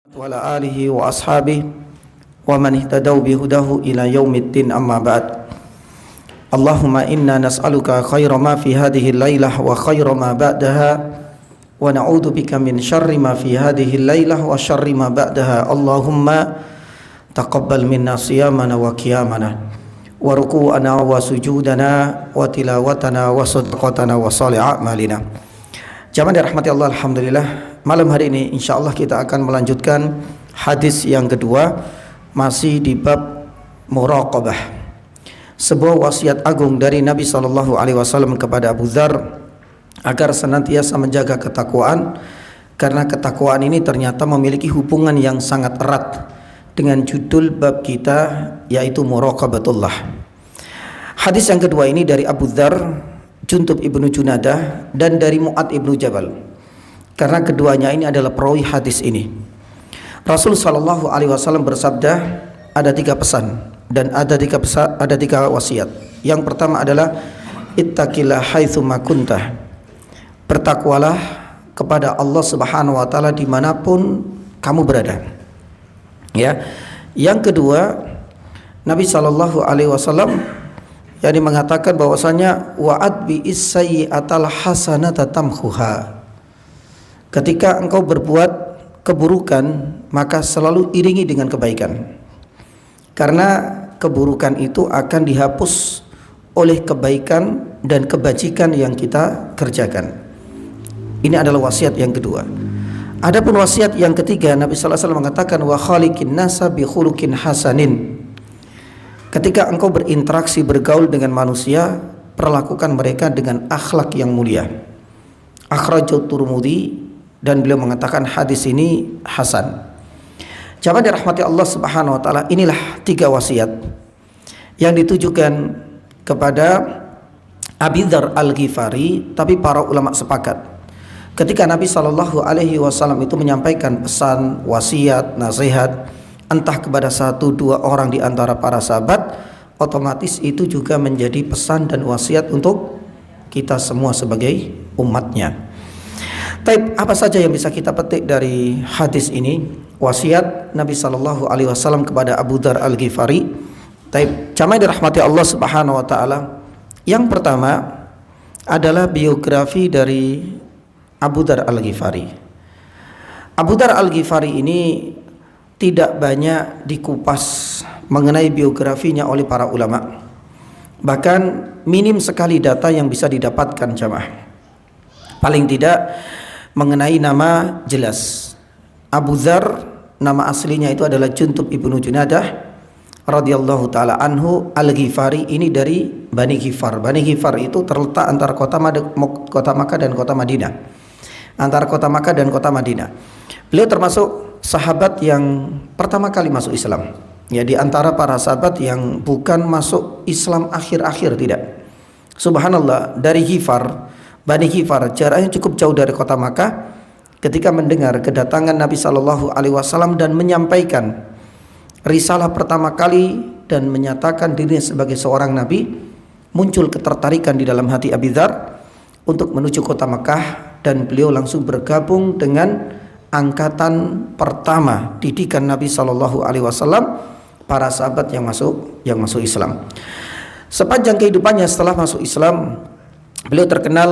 وعلى آله وأصحابه ومن اهتدوا بهداه إلى يوم الدين أما بعد اللهم إنا نسألك خير ما في هذه الليلة وخير ما بعدها ونعوذ بك من شر ما في هذه الليلة وشر ما بعدها اللهم تقبل منا صيامنا وقيامنا وركوعنا وسجودنا وتلاوتنا وصدقتنا وصالح أعمالنا. Jamaah dirahmati Allah, alhamdulillah. Malam hari ini insyaallah kita akan melanjutkan hadis yang kedua, masih di bab muraqabah. Sebuah wasiat agung dari Nabi SAW kepada Abu Dzar agar senantiasa menjaga ketakwaan, karena ketakwaan ini ternyata memiliki hubungan yang sangat erat dengan judul bab kita, yaitu muraqabatullah. Hadis yang kedua ini dari Abu Dzar, Jundub ibnu Junadah, dan dari Mu'ad ibnu Jabal, karena keduanya ini adalah perawi hadis ini. Rasul SAW bersabda, ada tiga pesan dan ada tiga wasiat. Yang pertama adalah ittaqillah haitsuma kuntah, bertakwalah kepada Allah Subhanahu wa taala dimanapun kamu berada. Ya. Yang kedua, Nabi SAW yang mengatakan bahwasanya wa'ad bi is-sayyi'atal hasanata tamhuha. Ketika engkau berbuat keburukan, maka selalu iringi dengan kebaikan, karena keburukan itu akan dihapus oleh kebaikan dan kebajikan yang kita kerjakan. Ini adalah wasiat yang kedua. Adapun wasiat yang ketiga, Nabi sallallahu alaihi wasallam mengatakan wa khaliqin nasa bi khuluqin hasanin. Ketika engkau berinteraksi, bergaul dengan manusia, perlakukan mereka dengan akhlak yang mulia. Akhrajat Tirmidzi, dan beliau mengatakan hadis ini hasan. Jamaah dirahmati Allah Subhanahu wa taala, inilah tiga wasiat yang ditujukan kepada Abi Dzar Al-Ghifari, tapi para ulama sepakat ketika Nabi SAW itu menyampaikan pesan, wasiat, nasihat entah kepada satu dua orang di antara para sahabat, otomatis itu juga menjadi pesan dan wasiat untuk kita semua sebagai umatnya. Taib, apa saja yang bisa kita petik dari hadis ini? Wasiat Nabi SAW kepada Abu Dzar Al-Ghifari. Taib, jamaah dirahmati Allah Subhanahu wa taala. Yang pertama adalah biografi dari Abu Dzar Al-Ghifari. Abu Dzar Al-Ghifari ini tidak banyak dikupas mengenai biografinya oleh para ulama. Bahkan minim sekali data yang bisa didapatkan jamaah. Paling tidak mengenai nama jelas. Abu Dzar, nama aslinya itu adalah Jundub ibnu Junadah radhiyallahu taala anhu Al-Ghifari, ini dari Bani Ghifar. Bani Ghifar itu terletak antara kota Makkah dan kota Madinah. Antara kota Makkah dan kota Madinah. Beliau termasuk sahabat yang pertama kali masuk Islam. Ya, di antara para sahabat yang bukan masuk Islam akhir-akhir, tidak. Subhanallah, dari Ghifar, Bani Ghifar, jaraknya cukup jauh dari kota Makkah. Ketika mendengar kedatangan Nabi SAW dan menyampaikan risalah pertama kali dan menyatakan dirinya sebagai seorang nabi, muncul ketertarikan di dalam hati Abi Dzar untuk menuju kota Makkah, dan beliau langsung bergabung dengan angkatan pertama didikan Nabi SAW, para sahabat yang masuk Islam. Sepanjang kehidupannya setelah masuk Islam, beliau terkenal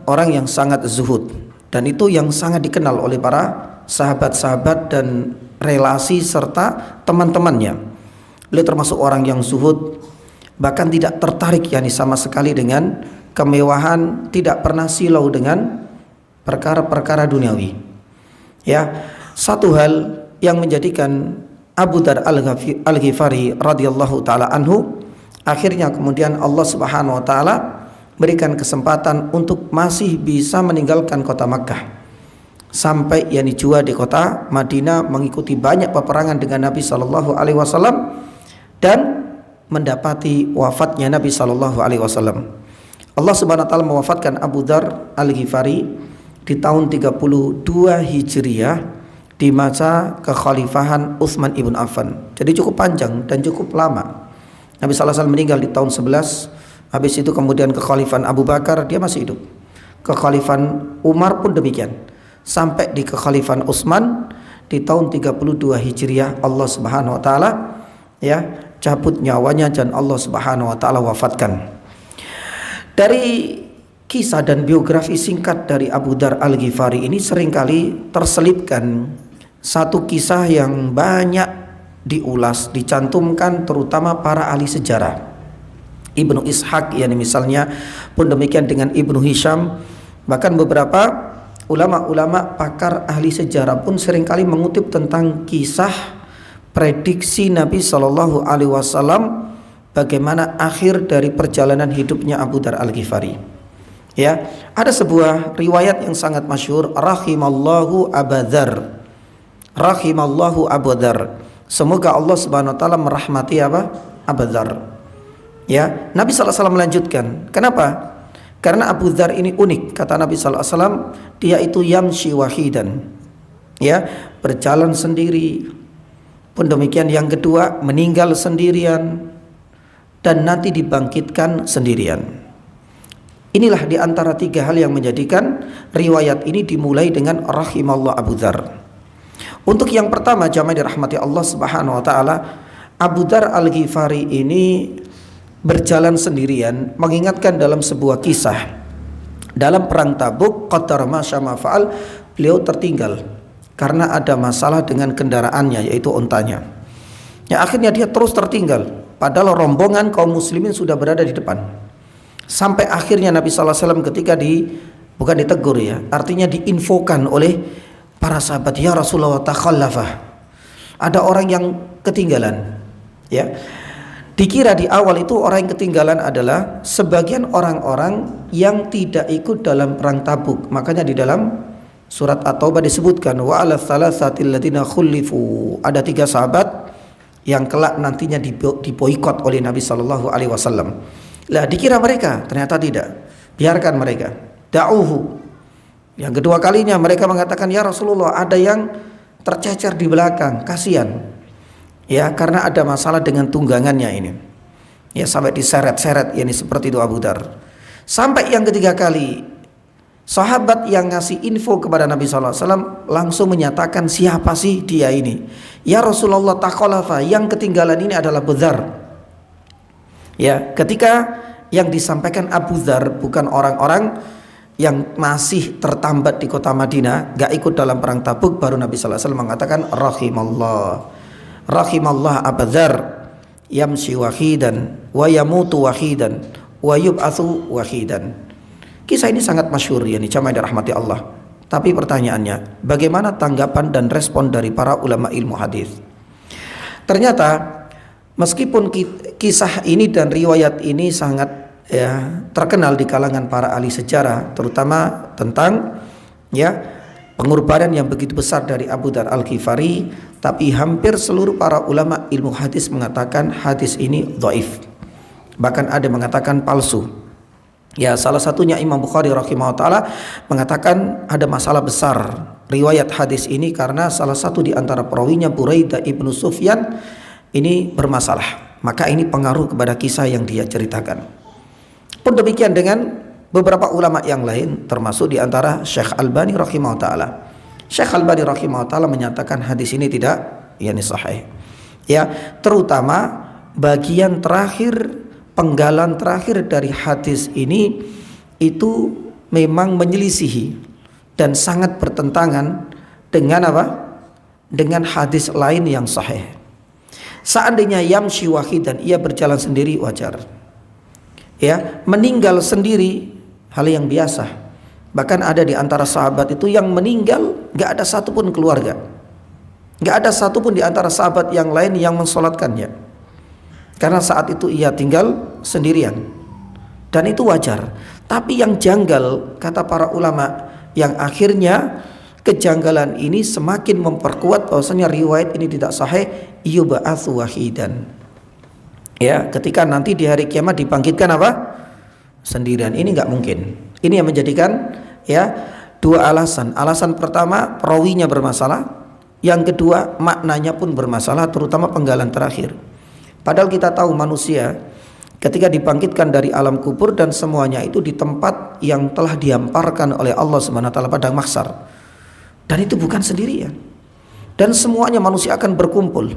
orang yang sangat zuhud, dan itu yang sangat dikenal oleh para sahabat-sahabat dan relasi serta teman-temannya. Beliau termasuk orang yang zuhud, bahkan tidak tertarik sama sekali dengan kemewahan, tidak pernah silau dengan perkara-perkara duniawi. Ya, satu hal yang menjadikan Abu Dzar Al-Ghifari radhiyallahu taala anhu, akhirnya kemudian Allah Subhanahu wa taala berikan kesempatan untuk masih bisa meninggalkan kota Makkah, sampai jua di kota Madinah, mengikuti banyak peperangan dengan Nabi SAW dan mendapati wafatnya Nabi SAW. Allah Subhanahu wa taala mewafatkan Abu Dzar Al-Ghifari di tahun 32 Hijriah di masa kekhalifahan Utsman ibn Affan. Jadi cukup panjang dan cukup lama. Nabi SAW meninggal di tahun 11. Habis itu kemudian kekhalifahan Abu Bakar, dia masih hidup. Kekhalifahan Umar pun demikian. sampai di kekhalifahan Utsman, di tahun 32 Hijriah Allah Subhanahu wa taala ya cabut nyawanya dan Allah Subhanahu wa taala wafatkan. Dari kisah dan biografi singkat dari Abu Dzar Al-Ghifari ini seringkali terselipkan satu kisah yang banyak diulas, dicantumkan terutama para ahli sejarah. Ibnu Ishaq yani misalnya, pun demikian dengan Ibnu Hisham, bahkan beberapa ulama-ulama pakar ahli sejarah pun seringkali mengutip tentang kisah prediksi Nabi Shallallahu Alaihi Wasallam bagaimana akhir dari perjalanan hidupnya Abu Dzar Al-Ghifari. Ya, ada sebuah riwayat yang sangat masyhur, rahimallahu Abu Dzar. Rahimallahu Abu Dzar. Semoga Allah Subhanahu wa taala merahmati apa? Abu Dzar. Ya, Nabi sallallahu alaihi wasallam melanjutkan. Kenapa? Karena Abu Dzar ini unik. Kata Nabi sallallahu alaihi wasallam, dia itu yamshi wahidan. Ya, berjalan sendiri. Pun demikian yang kedua, meninggal sendirian dan nanti dibangkitkan sendirian. Inilah di antara tiga hal yang menjadikan riwayat ini dimulai dengan rahimallahu Abu Dzar. Untuk yang pertama, jamaah dirahmati Allah Subhanahu wa taala, Abu Dzar Al-Ghifari ini berjalan sendirian, mengingatkan dalam sebuah kisah. Dalam perang Tabuk, qaddara ma syama fa'al, beliau tertinggal karena ada masalah dengan kendaraannya, yaitu ontanya. Ya, akhirnya dia terus tertinggal padahal rombongan kaum muslimin sudah berada di depan. Sampai akhirnya Nabi sallallahu alaihi wasallam ketika bukan ditegur ya, artinya diinfokan oleh para sahabat, ya Rasulullah takhallafah. Ada orang yang ketinggalan. Ya. Dikira di awal itu orang yang ketinggalan adalah sebagian orang-orang yang tidak ikut dalam perang Tabuk. Makanya di dalam surat At-Taubah disebutkan wa ala thalatsatil ladzina khulifu. Ada 3 sahabat yang kelak nantinya diboikot oleh Nabi sallallahu alaihi wasallam. Lah dikira mereka, ternyata tidak. Biarkan mereka. Da'uhu. Yang kedua kalinya mereka mengatakan, ya Rasulullah, ada yang tercecer di belakang, kasihan. Ya, karena ada masalah dengan tunggangannya ini. Ya, sampai diseret-seret, ini seperti itu Abu Dzar. Sampai yang ketiga kali, sahabat yang ngasih info kepada Nabi sallallahu alaihi wasallam langsung menyatakan, siapa sih dia ini? Ya Rasulullah takhalafa, yang ketinggalan ini adalah Abu Dzar. Ya, ketika yang disampaikan Abu Dzar bukan orang-orang yang masih tertambat di kota Madinah, gak ikut dalam perang Tabuk, baru Nabi sallallahu alaihi wasallam mengatakan rahimallah Abu Dzar yamshi wahidan wa yamutu wahidan wa yub'atsu wahidan. Kisah ini sangat masyhur ya, jamaah dirahmati Allah. Tapi pertanyaannya, bagaimana tanggapan dan respon dari para ulama ilmu hadis? Ternyata meskipun kisah ini dan riwayat ini sangat ya terkenal di kalangan para ahli sejarah, terutama tentang ya pengorbanan yang begitu besar dari Abu Dzar Al-Ghifari, tapi hampir seluruh para ulama ilmu hadis mengatakan hadis ini dhaif. Bahkan ada mengatakan palsu. Ya, salah satunya Imam Bukhari rahimahullah taala mengatakan ada masalah besar riwayat hadis ini karena salah satu di antara perawinya Buraidah ibnu Sufyan ini bermasalah. Maka ini pengaruh kepada kisah yang dia ceritakan. Pun demikian dengan beberapa ulama yang lain, termasuk di antara Syekh Albani rahimahullah taala. Syekh Albani rahimahullah taala menyatakan hadis ini tidak sahih. Ya, terutama bagian terakhir, penggalan terakhir dari hadis ini itu memang menyelisihi dan sangat bertentangan dengan apa? Dengan hadis lain yang sahih. Seandainya yamshi wahidan, ia berjalan sendiri, wajar. Ya, meninggal sendiri hal yang biasa. Bahkan ada di antara sahabat itu yang meninggal gak ada satupun keluarga, gak ada satupun di antara sahabat yang lain yang mensolatkannya, karena saat itu ia tinggal sendirian. Dan itu wajar. Tapi yang janggal, kata para ulama, yang akhirnya kejanggalan ini semakin memperkuat bahwasanya riwayat ini tidak sahih, yub'atsu wahidan. Ya, ketika nanti di hari kiamat dibangkitkan apa? Sendirian. Ini enggak mungkin. Ini yang menjadikan ya 2 alasan. Alasan pertama, perawinya bermasalah. Yang kedua, maknanya pun bermasalah, terutama penggalan terakhir. Padahal kita tahu manusia ketika dibangkitkan dari alam kubur dan semuanya itu di tempat yang telah dihamparkan oleh Allah Subhanahu wa taala padang mahsyar. Dan itu bukan sendirian. dan semuanya manusia akan berkumpul.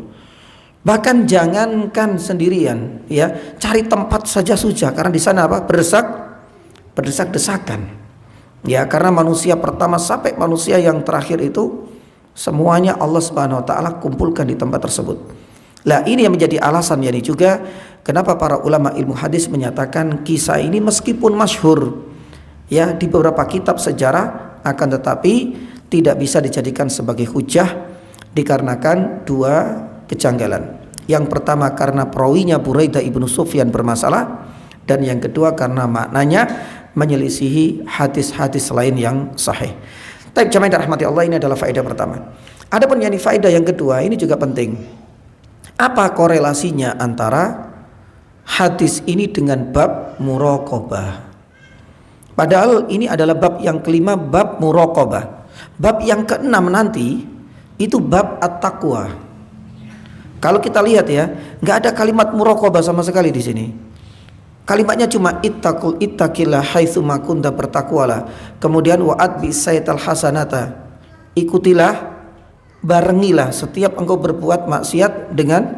Bahkan jangankan sendirian, ya, cari tempat saja susah karena di sana apa? Berdesak-desakan. Ya, karena manusia pertama sampai manusia yang terakhir itu semuanya Allah Subhanahu wa taala kumpulkan di tempat tersebut. Lah, ini yang menjadi alasan yani juga kenapa para ulama ilmu hadis menyatakan kisah ini meskipun masyhur ya di beberapa kitab sejarah, akan tetapi tidak bisa dijadikan sebagai hujah dikarenakan dua kejanggalan. Yang pertama karena perawinya Buraidah ibnu Sufyan bermasalah, dan yang kedua karena maknanya menyelisihi hadis-hadis lain yang sahih. Tapi jamaah rahmati Allah, ini adalah faedah pertama. Adapun yang faedah yang kedua ini juga penting. Apa korelasinya antara hadis ini dengan bab muraqabah? Padahal ini adalah bab yang kelima, bab muraqabah. Bab yang keenam nanti itu bab at-taqwa. Kalau kita lihat ya, nggak ada kalimat muraqabah sama sekali di sini. Kalimatnya cuma ittaqillah haitsu ma kunta, bertakwalah. Kemudian wa'ad bi sayyi'al hasanata, ikutilah, barengilah setiap engkau berbuat maksiat dengan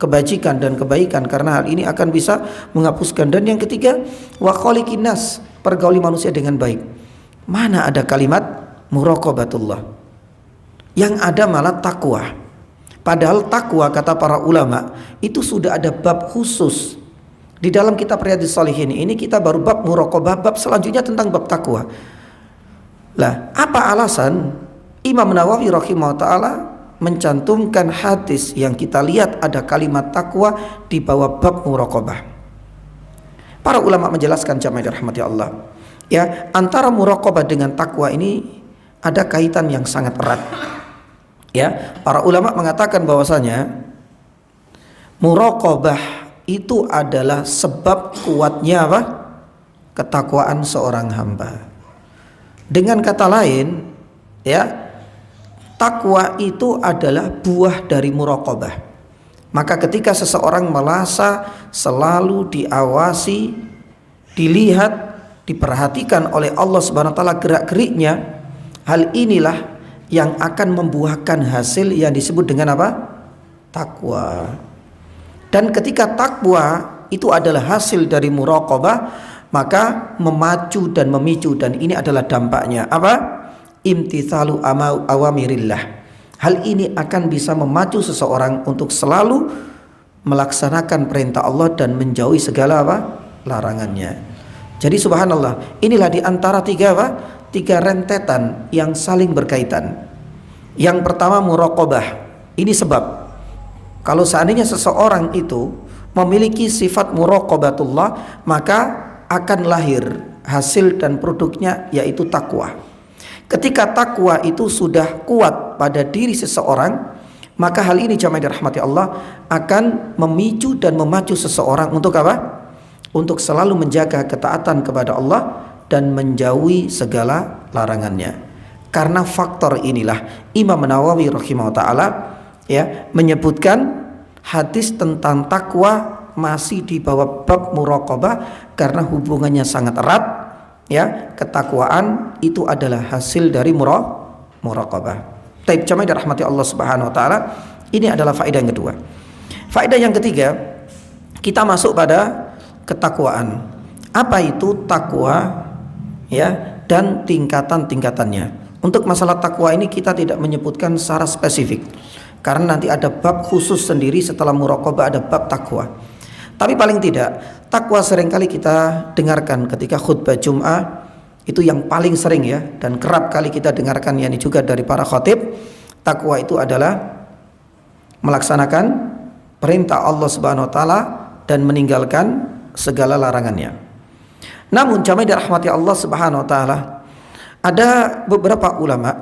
kebajikan dan kebaikan, karena hal ini akan bisa menghapuskan. Dan yang ketiga, wa khaliqin nas, pergauli manusia dengan baik. Mana ada kalimat muraqabatullah? Yang ada malah takwa. Padahal takwa kata para ulama itu sudah ada bab khusus di dalam kitab Riyadhus Shalihin. Ini kita baru bab muraqabah, bab selanjutnya tentang bab takwa. Lah, apa alasan Imam Nawawi rahimahullah taala mencantumkan hadis yang kita lihat ada kalimat takwa di bawah bab muraqabah? Para ulama menjelaskan jamaah rahmati Allah, ya, antara muraqabah dengan takwa ini ada kaitan yang sangat erat. Ya, para ulama mengatakan bahwasanya muraqabah itu adalah sebab kuatnya apa? Ketakwaan seorang hamba. Dengan kata lain, ya, takwa itu adalah buah dari muraqabah. Maka ketika seseorang merasa selalu diawasi, dilihat, diperhatikan oleh Allah Subhanahu wa taala gerak-geriknya, hal inilah yang akan membuahkan hasil yang disebut dengan apa? Takwa. Dan ketika takwa itu adalah hasil dari muraqabah, maka memacu dan memicu, dan ini adalah dampaknya apa? Imtithalu awamirillah. Hal ini akan bisa memacu seseorang untuk selalu melaksanakan perintah Allah dan menjauhi segala apa? Larangannya. Jadi subhanallah, inilah di antara tiga apa? Tiga rentetan yang saling berkaitan. Yang pertama muraqabah. Ini sebab kalau seandainya seseorang itu memiliki sifat muraqabatullah, maka akan lahir hasil dan produknya yaitu takwa. Ketika takwa itu sudah kuat pada diri seseorang, maka hal ini jamaah dirahmati Allah akan memicu dan memacu seseorang untuk apa? Untuk selalu menjaga ketaatan kepada Allah dan menjauhi segala larangannya. Karena faktor inilah Imam Nawawi rahimahullah taala ya menyebutkan hadis tentang takwa masih di bawah bab muraqabah, karena hubungannya sangat erat. Ya, ketakwaan itu adalah hasil dari muraqabah. Taib jamaah dirahmati Allah Subhanahu wa taala, ini adalah faedah yang kedua. Faedah yang ketiga, kita masuk pada ketakwaan. Apa itu takwa? Ya, dan tingkatan-tingkatannya. Untuk masalah takwa ini kita tidak menyebutkan secara spesifik, karena nanti ada bab khusus sendiri setelah muraqabah, ada bab takwa. Tapi paling tidak, takwa seringkali kita dengarkan ketika khutbah Jum'ah, itu yang paling sering ya, dan kerap kali kita dengarkan yakni juga dari para khatib. Takwa itu adalah melaksanakan perintah Allah Subhanahu wa taala dan meninggalkan segala larangannya. Namun jamaah dirahmati Allah Subhanahu wa taala, ada beberapa ulama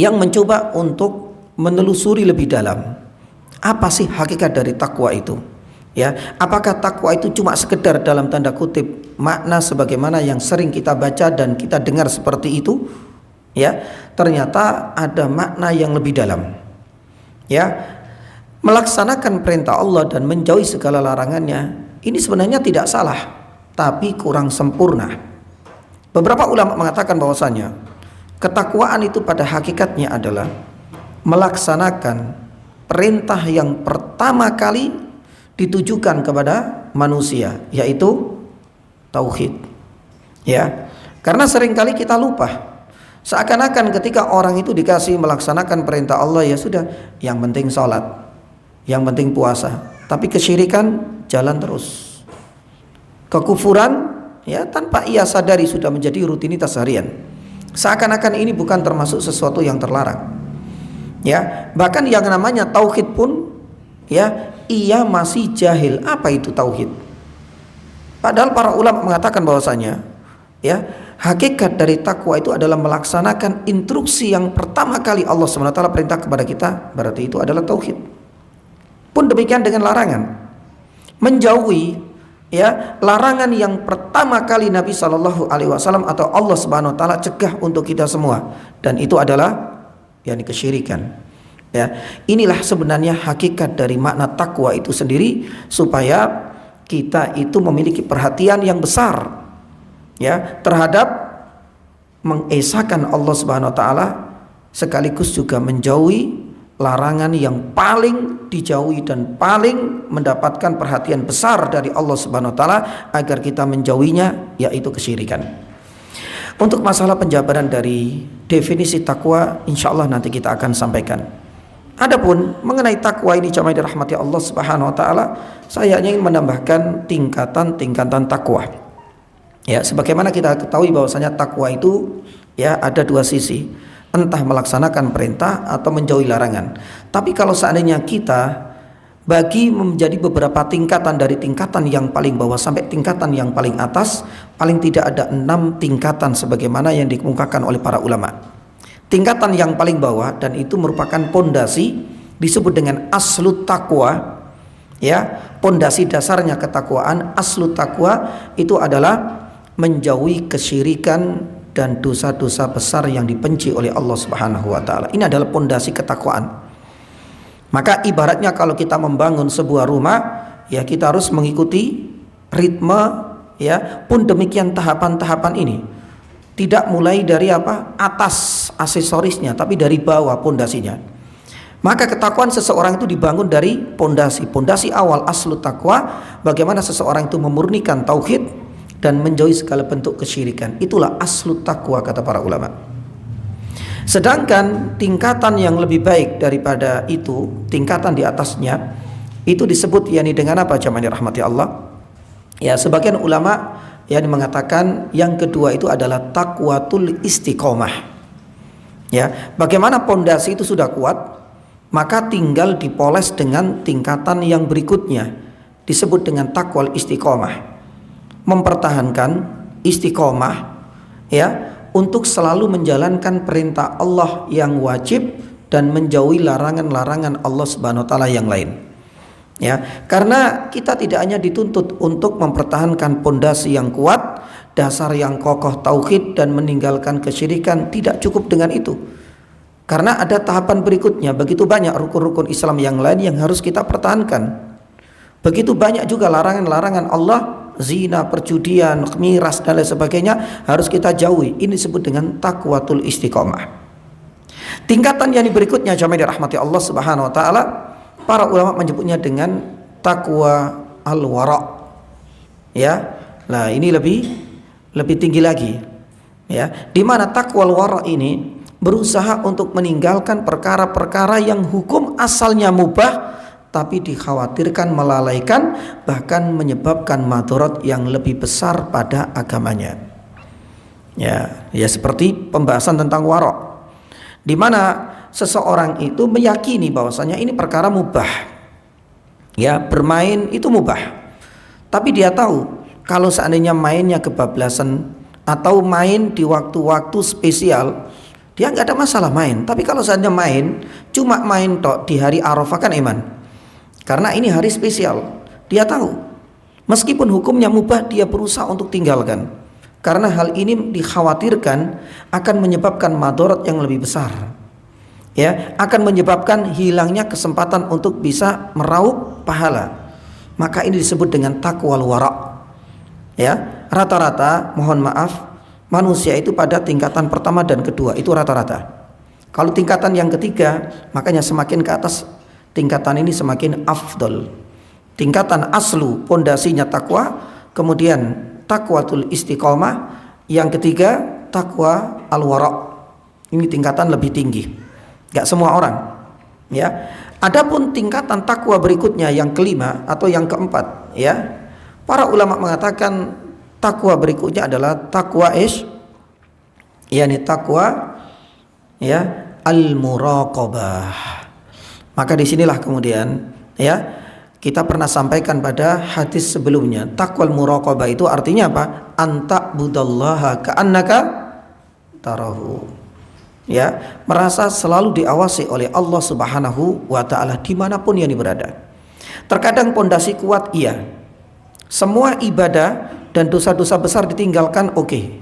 yang mencoba untuk menelusuri lebih dalam apa sih hakikat dari takwa itu. Ya, apakah takwa itu cuma sekedar dalam tanda kutip makna sebagaimana yang sering kita baca dan kita dengar seperti itu? Ya, ternyata ada makna yang lebih dalam. Ya, melaksanakan perintah Allah dan menjauhi segala larangannya, ini sebenarnya tidak salah, tapi kurang sempurna. Beberapa ulama mengatakan bahwasanya ketakwaan itu pada hakikatnya adalah melaksanakan perintah yang pertama kali ditujukan kepada manusia, yaitu tauhid. Ya, karena seringkali kita lupa. Seakan-akan ketika orang itu dikasih melaksanakan perintah Allah, ya sudah, yang penting sholat, yang penting puasa, tapi kesyirikan jalan terus. Kekufuran, ya, tanpa ia sadari sudah menjadi rutinitas harian. Seakan-akan ini bukan termasuk sesuatu yang terlarang. Ya, bahkan yang namanya tauhid pun, ya, ia masih jahil. Apa itu tauhid? Padahal para ulama mengatakan bahwasanya, ya, hakikat dari takwa itu adalah melaksanakan instruksi yang pertama kali Allah SWT perintah kepada kita, berarti itu adalah tauhid. Pun demikian dengan larangan, menjauhi, ya, larangan yang pertama kali Nabi SAW atau Allah SWT cegah untuk kita semua, dan itu adalah yakni kesyirikan. Ya, inilah sebenarnya hakikat dari makna takwa itu sendiri, supaya kita itu memiliki perhatian yang besar, ya, terhadap mengesahkan Allah Subhanahu wa taala, sekaligus juga menjauhi larangan yang paling dijauhi dan paling mendapatkan perhatian besar dari Allah Subhanahu wa taala agar kita menjauhinya, yaitu kesyirikan. Untuk masalah penjabaran dari definisi takwa, insya Allah nanti kita akan sampaikan. Adapun mengenai takwa ini, jamaah dirahmati Allah Subhanahu wa taala, saya ingin menambahkan tingkatan-tingkatan takwa. Ya, sebagaimana kita ketahui bahwasanya takwa itu, ya, ada dua sisi, entah melaksanakan perintah atau menjauhi larangan. Tapi kalau seandainya kita bagi menjadi beberapa tingkatan, dari tingkatan yang paling bawah sampai tingkatan yang paling atas, paling tidak ada 6 tingkatan sebagaimana yang dikemukakan oleh para ulama. Tingkatan yang paling bawah, dan itu merupakan pondasi, disebut dengan aslut takwa. Ya, pondasi dasarnya ketakwaan, aslut takwa itu adalah menjauhi kesyirikan dan dosa-dosa besar yang dibenci oleh Allah Subhanahu wa taala. Ini adalah pondasi ketakwaan. Maka ibaratnya kalau kita membangun sebuah rumah, ya, kita harus mengikuti ritme, ya, pun demikian tahapan-tahapan ini. Tidak mulai dari atas aksesorisnya, tapi dari bawah pondasinya. Maka ketakwaan seseorang itu dibangun dari pondasi awal aslut takwa, bagaimana seseorang itu memurnikan tauhid dan menjauhi segala bentuk kesyirikan. Itulah aslut takwa kata para ulama. Sedangkan tingkatan yang lebih baik daripada itu, tingkatan di atasnya, itu disebut yakni dengan apa, jamaah rahmati Allah? Ya, sebagian ulama yang mengatakan yang kedua itu adalah takwatul istiqomah. Ya, bagaimana pondasi itu sudah kuat, maka tinggal dipoles dengan tingkatan yang berikutnya, disebut dengan takwal istiqomah. Mempertahankan istiqomah, ya, untuk selalu menjalankan perintah Allah yang wajib dan menjauhi larangan-larangan Allah Subhanahu wa taala yang lain. Ya, karena kita tidak hanya dituntut untuk mempertahankan pondasi yang kuat, dasar yang kokoh tauhid dan meninggalkan kesyirikan, tidak cukup dengan itu. Karena ada tahapan berikutnya, begitu banyak rukun-rukun Islam yang lain yang harus kita pertahankan. Begitu banyak juga larangan-larangan Allah, zina, perjudian, miras dan lain sebagainya harus kita jauhi. Ini disebut dengan takwatul istiqomah. Tingkatan yang berikutnya, jamaah dirahmati Allah Subhanahu wa taala, para ulama menyebutnya dengan takwa al-wara. Ya. Nah, ini lebih tinggi lagi. Ya, di mana takwa al-wara ini berusaha untuk meninggalkan perkara-perkara yang hukum asalnya mubah, tapi dikhawatirkan melalaikan, bahkan menyebabkan madarat yang lebih besar pada agamanya. Ya, seperti pembahasan tentang wara, di mana seseorang itu meyakini bahwasanya ini perkara mubah. Ya, bermain itu mubah. Tapi dia tahu kalau seandainya mainnya kebablasan atau main di waktu-waktu spesial, dia nggak ada masalah main. Tapi kalau seandainya cuma main tok di hari Arafah, kan iman. Karena ini hari spesial, dia tahu meskipun hukumnya mubah, dia berusaha untuk tinggalkan, karena hal ini dikhawatirkan akan menyebabkan madarat yang lebih besar. Ya, akan menyebabkan hilangnya kesempatan untuk bisa meraup pahala. Maka ini disebut dengan takwal wara. Ya, rata-rata, mohon maaf, manusia itu pada tingkatan pertama dan kedua itu rata-rata. Kalau tingkatan yang ketiga, makanya semakin ke atas tingkatan ini semakin afdol. Tingkatan aslu, pondasinya takwa, kemudian takwatul istiqomah, yang ketiga takwa al-wara'. Ini tingkatan lebih tinggi. Gak semua orang, ya. Adapun tingkatan takwa berikutnya yang kelima atau yang keempat, ya. Para ulama mengatakan takwa berikutnya adalah takwa yakni takwa, ya, al-muraqabah. Maka disinilah kemudian, ya, kita pernah sampaikan pada hadis sebelumnya, takwal muraqabah itu artinya apa? Anta budallaha ka'annaka tarahu. Ya, merasa selalu diawasi oleh Allah Subhanahu wa ta'ala dimanapun yang berada. Terkadang pondasi kuat, iya. Semua ibadah dan dosa-dosa besar ditinggalkan, oke.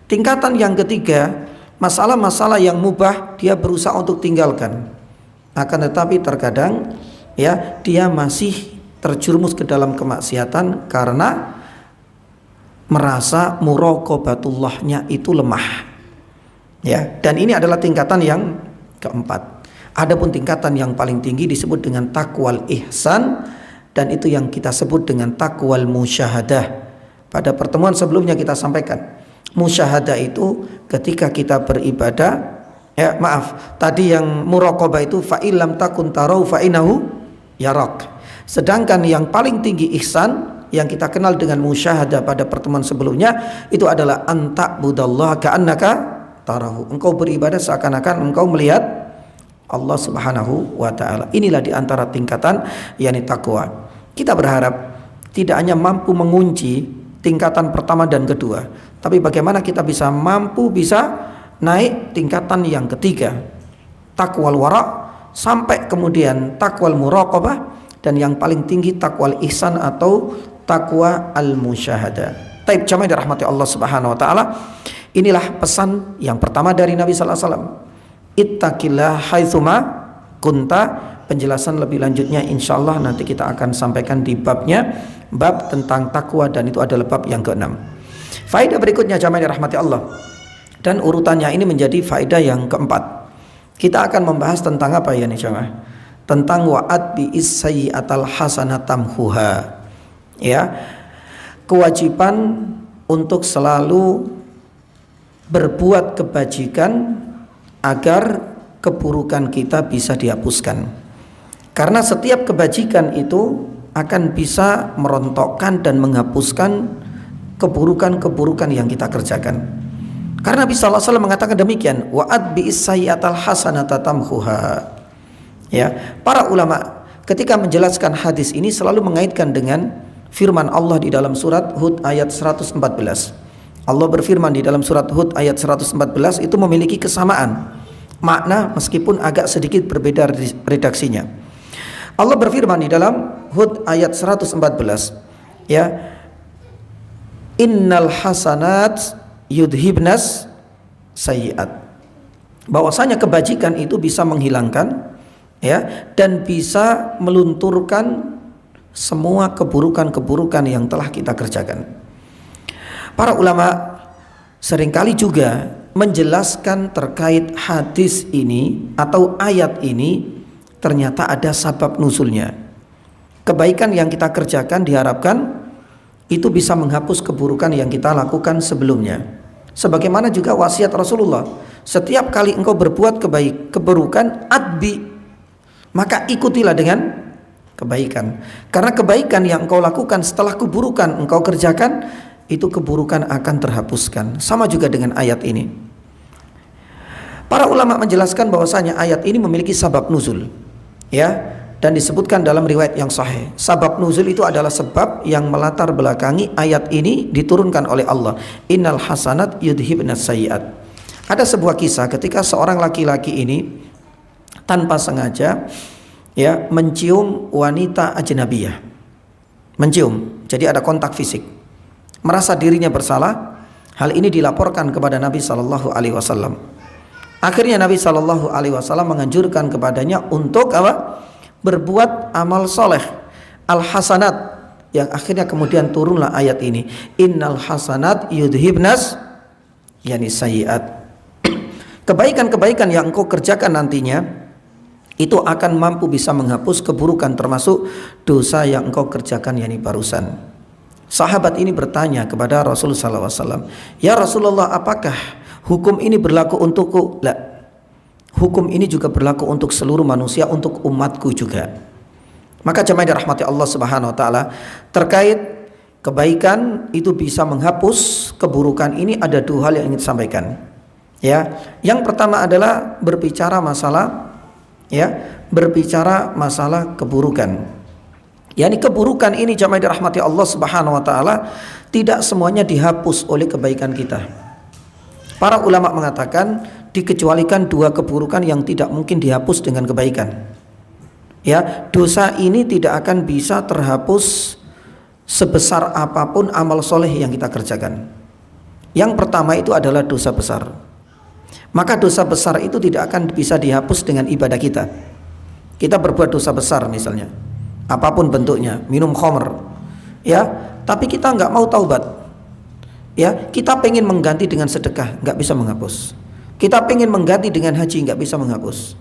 Tingkatan yang ketiga, masalah-masalah yang mubah dia berusaha untuk tinggalkan. Akan tetapi terkadang, ya, dia masih terjerumus ke dalam kemaksiatan karena merasa muraqabatullahnya itu lemah. Ya, dan ini adalah tingkatan yang keempat. Adapun tingkatan yang paling tinggi disebut dengan takwal ihsan, dan itu yang kita sebut dengan takwal musyahadah. Pada pertemuan sebelumnya kita sampaikan, musyahadah itu ketika kita beribadah, ya maaf, tadi yang muraqabah itu fa illam takun tarau fa innahu yarak. Sedangkan yang paling tinggi ihsan yang kita kenal dengan musyahadah pada pertemuan sebelumnya itu adalah anta budallah ka'annaka tarahu. Engkau beribadah seakan-akan engkau melihat Allah Subhanahu wa ta'ala. Inilah diantara tingkatan yakni takwa. Kita berharap tidak hanya mampu mengunci tingkatan pertama dan kedua, tapi bagaimana kita bisa naik tingkatan yang ketiga, takwal wara', sampai kemudian takwal muraqabah, dan yang paling tinggi takwal ihsan atau takwa al-musyahadah. Taib jamaah dirahmati Allah Subhanahu wa ta'ala. Inilah pesan yang pertama dari Nabi sallallahu alaihi wasallam. Ittaqillah haitsuma kunta. Penjelasan lebih lanjutnya insyaallah nanti kita akan sampaikan di babnya, bab tentang takwa, dan itu adalah bab yang ke-6. Faedah berikutnya jamaah dirahmati Allah, dan urutannya ini menjadi faedah yang keempat. Kita akan membahas tentang apa ya nih jamaah? Tentang wa'ad bi sayyi'atal hasanatamhuha. Ya. Kewajiban untuk selalu berbuat kebajikan agar keburukan kita bisa dihapuskan. Karena setiap kebajikan itu akan bisa merontokkan dan menghapuskan keburukan-keburukan yang kita kerjakan. Karena Nabi sallallahu alaihi wasallam mengatakan demikian, wa'ad bi sayyi'atal hasanata tamhuha. Ya, para ulama ketika menjelaskan hadis ini selalu mengaitkan dengan firman Allah di dalam surat Hud ayat 114. Allah berfirman di dalam surat Hud ayat 114 itu memiliki kesamaan makna meskipun agak sedikit berbeda redaksinya. Allah berfirman di dalam Hud ayat 114, ya, innal hasanat yudhibnas sayyiat. Bahwasanya kebajikan itu bisa menghilangkan, ya, dan bisa melunturkan semua keburukan-keburukan yang telah kita kerjakan. Para ulama seringkali juga menjelaskan terkait hadis ini atau ayat ini, ternyata ada sabab nuzulnya. Kebaikan yang kita kerjakan diharapkan itu bisa menghapus keburukan yang kita lakukan sebelumnya. Sebagaimana juga wasiat Rasulullah, setiap kali engkau berbuat keburukan adbi, maka ikutilah dengan kebaikan. Karena kebaikan yang engkau lakukan setelah keburukan engkau kerjakan, itu keburukan akan terhapuskan. Sama juga dengan ayat ini. Para ulama menjelaskan bahwasanya ayat ini memiliki sabab nuzul, ya, dan disebutkan dalam riwayat yang sahih. Sabab nuzul itu adalah sebab yang melatar belakangi ayat ini diturunkan oleh Allah. Innal hasanat yudhibnas sayyiat. Ada sebuah kisah ketika seorang laki-laki ini tanpa sengaja, ya, mencium wanita ajnabiyah. Mencium, jadi ada kontak fisik. Merasa dirinya bersalah. Hal ini dilaporkan kepada Nabi sallallahu alaihi wasallam. Akhirnya Nabi sallallahu alaihi wasallam menganjurkan kepadanya untuk apa? Berbuat amal soleh, al-hasanat, yang akhirnya kemudian turunlah ayat ini. Innal hasanat yudhibnas yani sayyiat. Kebaikan-kebaikan yang engkau kerjakan nantinya itu akan mampu bisa menghapus keburukan, termasuk dosa yang engkau kerjakan yakni barusan. Sahabat ini bertanya kepada Rasulullah SAW, "Ya Rasulullah, apakah hukum ini berlaku untukku?" La, hukum ini juga berlaku untuk seluruh manusia, untuk umatku juga. Maka jemaah dirahmati Allah Subhanahu wa taala, terkait kebaikan itu bisa menghapus keburukan ini ada dua hal yang ingin disampaikan. Ya, yang pertama adalah berbicara masalah keburukan. Yani keburukan ini jemaah dirahmati Allah Subhanahu wa taala tidak semuanya dihapus oleh kebaikan kita. Para ulama mengatakan dikecualikan dua keburukan yang tidak mungkin dihapus dengan kebaikan. Ya, dosa ini tidak akan bisa terhapus sebesar apapun amal soleh yang kita kerjakan. Yang pertama itu adalah dosa besar. Maka dosa besar itu tidak akan bisa dihapus dengan ibadah kita. Kita berbuat dosa besar misalnya, apapun bentuknya, minum khamr, ya, tapi kita nggak mau taubat, ya, kita pengen mengganti dengan sedekah, nggak bisa menghapus. Kita pengen mengganti dengan haji, nggak bisa menghapus.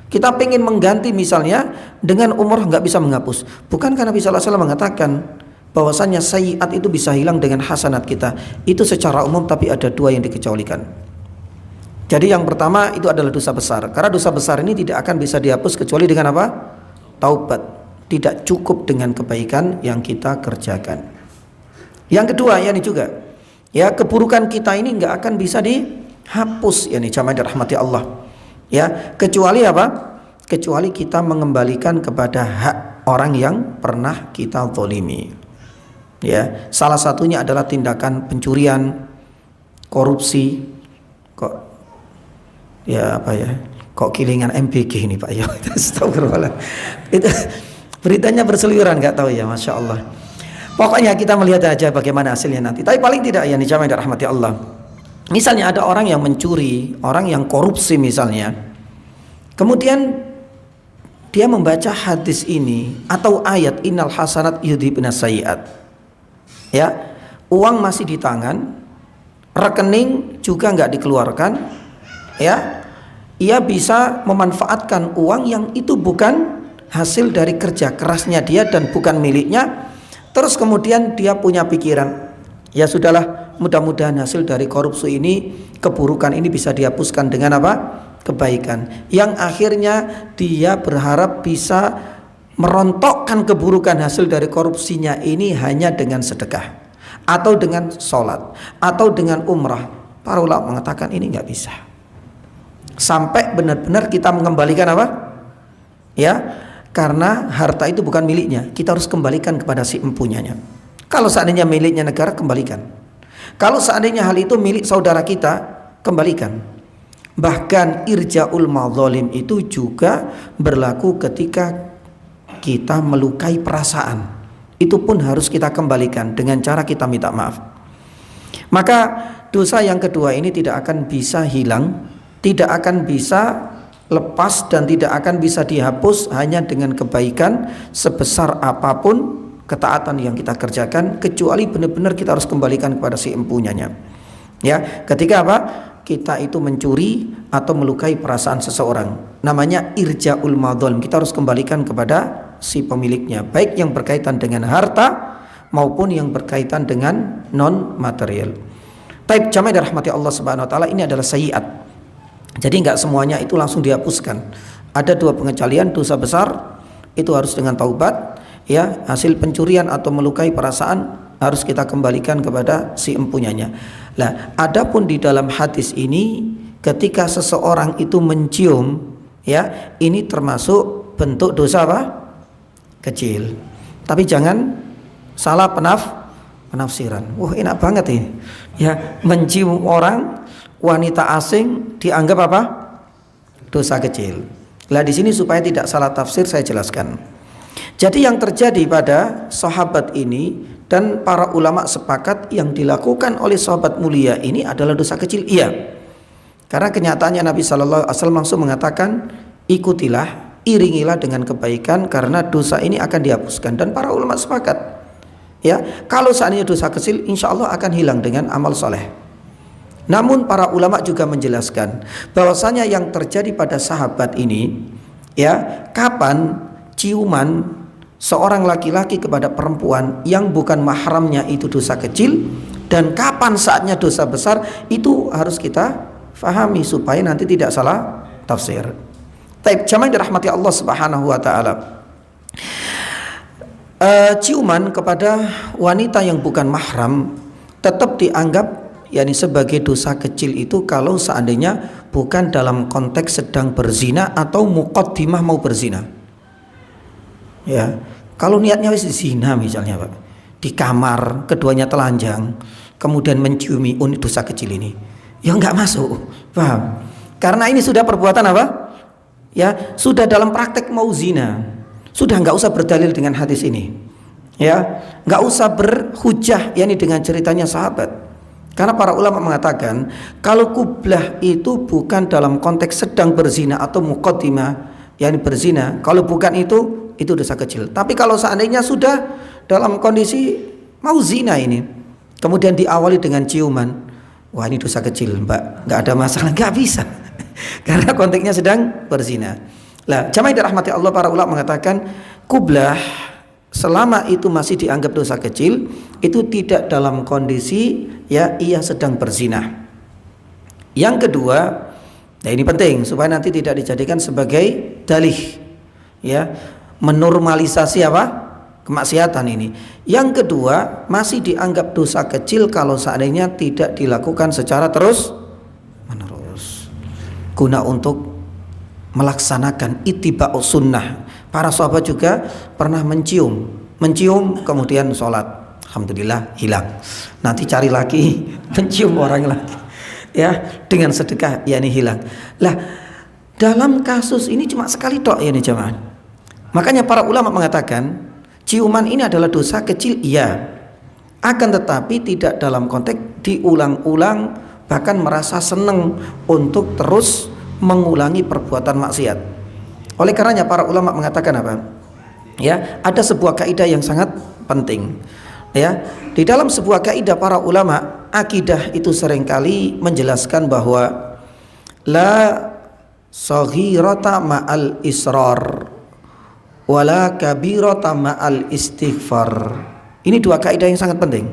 Kita pengen mengganti misalnya dengan umrah, nggak bisa menghapus. Bukankah Nabi SAW mengatakan bahwasannya sayyiat itu bisa hilang dengan hasanat kita? Itu secara umum, tapi ada dua yang dikecualikan. Jadi yang pertama itu adalah dosa besar. Karena dosa besar ini tidak akan bisa dihapus kecuali dengan apa? Taubat. Tidak cukup dengan kebaikan yang kita kerjakan. Yang kedua, yakni juga, ya, keburukan kita ini nggak akan bisa dihapus, yakni jamaah dirahmati Allah. Ya, kecuali apa? Kecuali kita mengembalikan kepada hak orang yang pernah kita zalimi. Ya, salah satunya adalah tindakan pencurian, korupsi, kok kilingan MBG ini Pak ya. Astagfirullah. Itu beritanya berseliweran, nggak tahu ya, masya Allah. Pokoknya kita melihat aja bagaimana hasilnya nanti. Tapi paling tidak ya jamaah yang dirahmati Allah, misalnya ada orang yang mencuri, orang yang korupsi misalnya, kemudian dia membaca hadis ini atau ayat innal hasanat yudhibnas sayyiat, ya, uang masih di tangan, rekening juga nggak dikeluarkan, ya, ia bisa memanfaatkan uang yang itu bukan hasil dari kerja kerasnya dia dan bukan miliknya. Terus kemudian dia punya pikiran, ya sudahlah, mudah-mudahan hasil dari korupsi ini, keburukan ini bisa dihapuskan dengan apa? Kebaikan. Yang akhirnya dia berharap bisa merontokkan keburukan hasil dari korupsinya ini hanya dengan sedekah, atau dengan sholat, atau dengan umrah. Para ulama mengatakan ini nggak bisa. Sampai benar-benar kita mengembalikan apa? Ya, karena harta itu bukan miliknya, kita harus kembalikan kepada si empunyanya. Kalau seandainya miliknya negara, kembalikan. Kalau seandainya hal itu milik saudara kita, kembalikan. Bahkan irja'ul madzalim itu juga berlaku ketika kita melukai perasaan. Itu pun harus kita kembalikan dengan cara kita minta maaf. Maka dosa yang kedua ini tidak akan bisa hilang, tidak akan bisa lepas, dan tidak akan bisa dihapus hanya dengan kebaikan sebesar apapun ketaatan yang kita kerjakan, kecuali benar-benar kita harus kembalikan kepada si empunyanya. Ya, ketika apa? Kita itu mencuri atau melukai perasaan seseorang, namanya irja'ul madzalim, kita harus kembalikan kepada si pemiliknya, baik yang berkaitan dengan harta maupun yang berkaitan dengan non material. Taib jamaah dirahmati Allah Subhanahu wa taala, ini adalah sayyiat. Jadi enggak semuanya itu langsung dihapuskan. Ada dua pengecualian. Dosa besar itu harus dengan taubat, ya, hasil pencurian atau melukai perasaan harus kita kembalikan kepada si empunyanya. Lah, adapun di dalam hadis ini ketika seseorang itu mencium, ya, ini termasuk bentuk dosa apa? Kecil. Tapi jangan salah penafsiran. Wah, enak banget ini. Ya, mencium orang, wanita asing dianggap apa? Dosa kecil. Lah, di sini supaya tidak salah tafsir saya jelaskan. Jadi yang terjadi pada sahabat ini dan para ulama sepakat yang dilakukan oleh sahabat mulia ini adalah dosa kecil, iya. Karena kenyataannya Nabi Shallallahu Alaihi Wasallam langsung mengatakan, ikutilah, iringilah dengan kebaikan karena dosa ini akan dihapuskan. Dan para ulama sepakat, ya, kalau seandainya dosa kecil, insya Allah akan hilang dengan amal soleh. Namun para ulama juga menjelaskan bahwasanya yang terjadi pada sahabat ini, ya, kapan ciuman seorang laki-laki kepada perempuan yang bukan mahramnya itu dosa kecil, dan kapan saatnya dosa besar, itu harus kita fahami supaya nanti tidak salah tafsir. Taib, jamaah dirahmati Allah Subhanahu wa taala. Ciuman kepada wanita yang bukan mahram tetap dianggap sebagai dosa kecil itu kalau seandainya bukan dalam konteks sedang berzina atau muqaddimah mau berzina. Ya, kalau niatnya wis zina misalnya, Pak, di kamar keduanya telanjang, kemudian menciumi dosa kecil ini, ya nggak masuk, paham? Karena ini sudah perbuatan apa? Ya, sudah dalam praktek mau zina. Sudah nggak usah berdalil dengan hadis ini, ya, nggak usah berhujah dengan ceritanya sahabat, karena para ulama mengatakan kalau kublah itu bukan dalam konteks sedang berzina atau muqaddimah berzina, kalau bukan itu dosa kecil. Tapi kalau seandainya sudah dalam kondisi mau zina ini, kemudian diawali dengan ciuman, wah ini dosa kecil, Mbak, nggak ada masalah, nggak bisa karena konteksnya sedang berzina. Lah, jamaah dirahmati Allah, para ulama mengatakan kublah selama itu masih dianggap dosa kecil, itu tidak dalam kondisi ia sedang berzina. Yang kedua, nah ini penting supaya nanti tidak dijadikan sebagai dalih, menormalisasi kemaksiatan ini. Yang kedua, masih dianggap dosa kecil kalau seandainya tidak dilakukan secara terus menerus, guna untuk melaksanakan ittiba'us sunnah. Para sahabat juga pernah mencium kemudian sholat, alhamdulillah hilang. Nanti cari lagi, mencium orang lagi, dengan sedekah, hilang. Lah, dalam kasus ini cuma sekali tok jemaah. Makanya para ulama mengatakan ciuman ini adalah dosa kecil, akan tetapi tidak dalam konteks diulang-ulang, bahkan merasa senang untuk terus mengulangi perbuatan maksiat. Oleh karenanya para ulama mengatakan apa? Ada sebuah kaidah yang sangat penting. Di dalam sebuah kaidah para ulama akidah itu seringkali menjelaskan bahwa la saghirata ma'al israr wala kabirata ma'al istighfar. Ini dua kaidah yang sangat penting.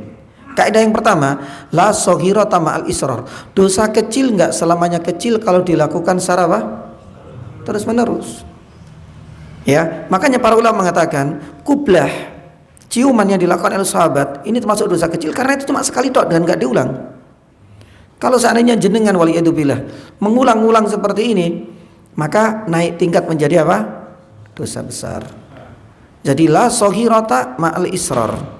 Kaidah yang pertama, la saghirata ma'al israr. Dosa kecil enggak selamanya kecil kalau dilakukan secara terus menerus. Makanya para ulama mengatakan kublah, ciuman yang dilakukan oleh sahabat ini termasuk dosa kecil karena itu cuma sekali tok dan enggak diulang. Kalau seandainya jenengan waliyadzubillah mengulang-ulang seperti ini, maka naik tingkat menjadi dosa besar. Jadi la saghirata ma'al israr.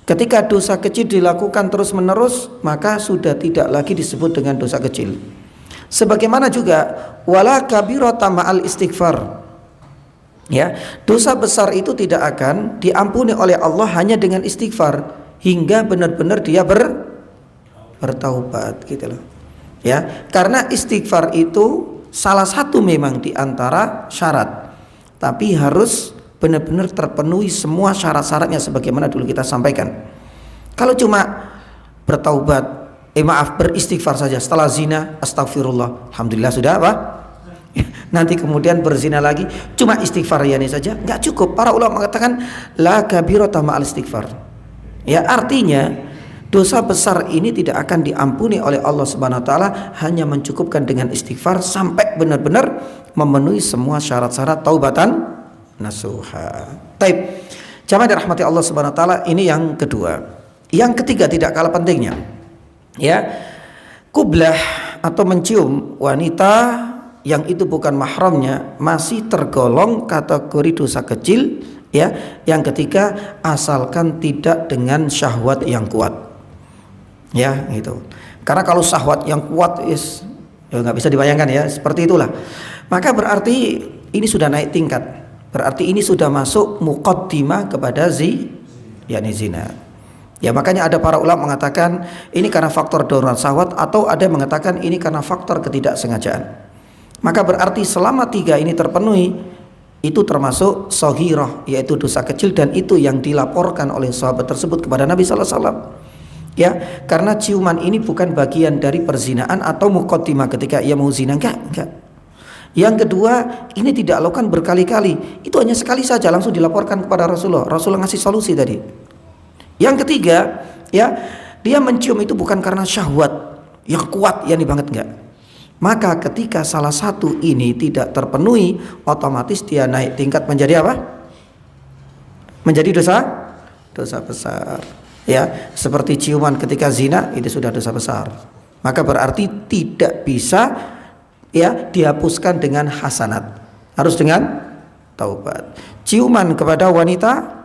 Ketika dosa kecil dilakukan terus menerus, maka sudah tidak lagi disebut dengan dosa kecil. Sebagaimana juga wala kabirata ma'al istighfar. Dosa besar itu tidak akan diampuni oleh Allah hanya dengan istighfar hingga benar-benar dia bertaubat gitu loh. Karena istighfar itu salah satu memang di antara syarat, tapi harus benar-benar terpenuhi semua syarat-syaratnya sebagaimana dulu kita sampaikan. Kalau cuma bertaubat, beristighfar saja setelah zina, astagfirullah, alhamdulillah sudah nanti kemudian berzina lagi, cuma istighfar saja, nggak cukup. Para ulama mengatakan la kabirata ma'al istighfar. Artinya dosa besar ini tidak akan diampuni oleh Allah Subhanahu wa taala hanya mencukupkan dengan istighfar sampai benar-benar memenuhi semua syarat-syarat taubatan nasuha. Taib, jamaah dirahmati Allah Subhanahu wa taala, ini yang kedua. Yang ketiga tidak kalah pentingnya, kublah atau mencium wanita yang itu bukan mahramnya masih tergolong kategori dosa kecil, yang ketiga asalkan tidak dengan syahwat yang kuat, gitu. Karena kalau syahwat yang kuat nggak bisa dibayangkan seperti itulah, maka berarti ini sudah naik tingkat. Berarti ini sudah masuk muqaddimah kepada zina. Makanya ada para ulama mengatakan ini karena faktor darurat syahwat, atau ada yang mengatakan ini karena faktor ketidaksengajaan. Maka berarti selama tiga ini terpenuhi, itu termasuk shaghirah, yaitu dosa kecil, dan itu yang dilaporkan oleh sahabat tersebut kepada Nabi sallallahu alaihi wasallam. Ya, karena ciuman ini bukan bagian dari perzinaan atau muqaddimah ketika ia mau zina, enggak. Yang kedua, ini tidak lakukan berkali-kali. Itu hanya sekali saja langsung dilaporkan kepada Rasulullah. Rasulullah ngasih solusi tadi. Yang ketiga, ya, dia mencium itu bukan karena syahwat yang kuat, yani banget enggak. Maka ketika salah satu ini tidak terpenuhi, otomatis dia naik tingkat menjadi apa? Menjadi dosa besar. Ya, seperti ciuman ketika zina itu sudah dosa besar. Maka berarti tidak bisa ya dihapuskan dengan hasanat. Harus dengan taubat. Ciuman kepada wanita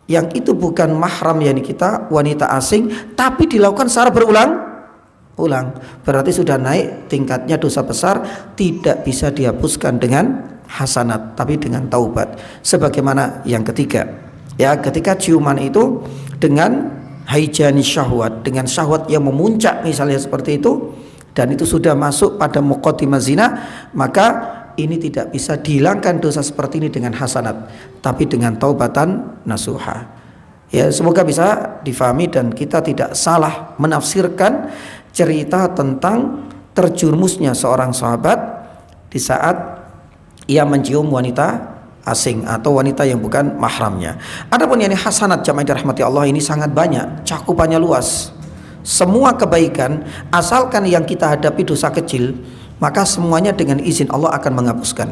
yang itu bukan mahram yani kita, wanita asing, tapi dilakukan secara berulang-ulang, berarti sudah naik tingkatnya dosa besar, tidak bisa dihapuskan dengan hasanat, tapi dengan taubat. Sebagaimana yang ketiga. Ya, ketika ciuman itu dengan haijani syahwat, dengan syahwat yang memuncak misalnya seperti itu, dan itu sudah masuk pada muqaddimah zina, maka ini tidak bisa dihilangkan dosa seperti ini dengan hasanat, tapi dengan taubatan nasuha. Ya, semoga bisa difahami dan kita tidak salah menafsirkan cerita tentang terjerumusnya seorang sahabat di saat ia mencium wanita asing atau wanita yang bukan mahramnya. Adapun yang hasanat jamaah dirahmati Allah ini sangat banyak, cakupannya luas. Semua kebaikan asalkan yang kita hadapi dosa kecil, maka semuanya dengan izin Allah akan menghapuskan.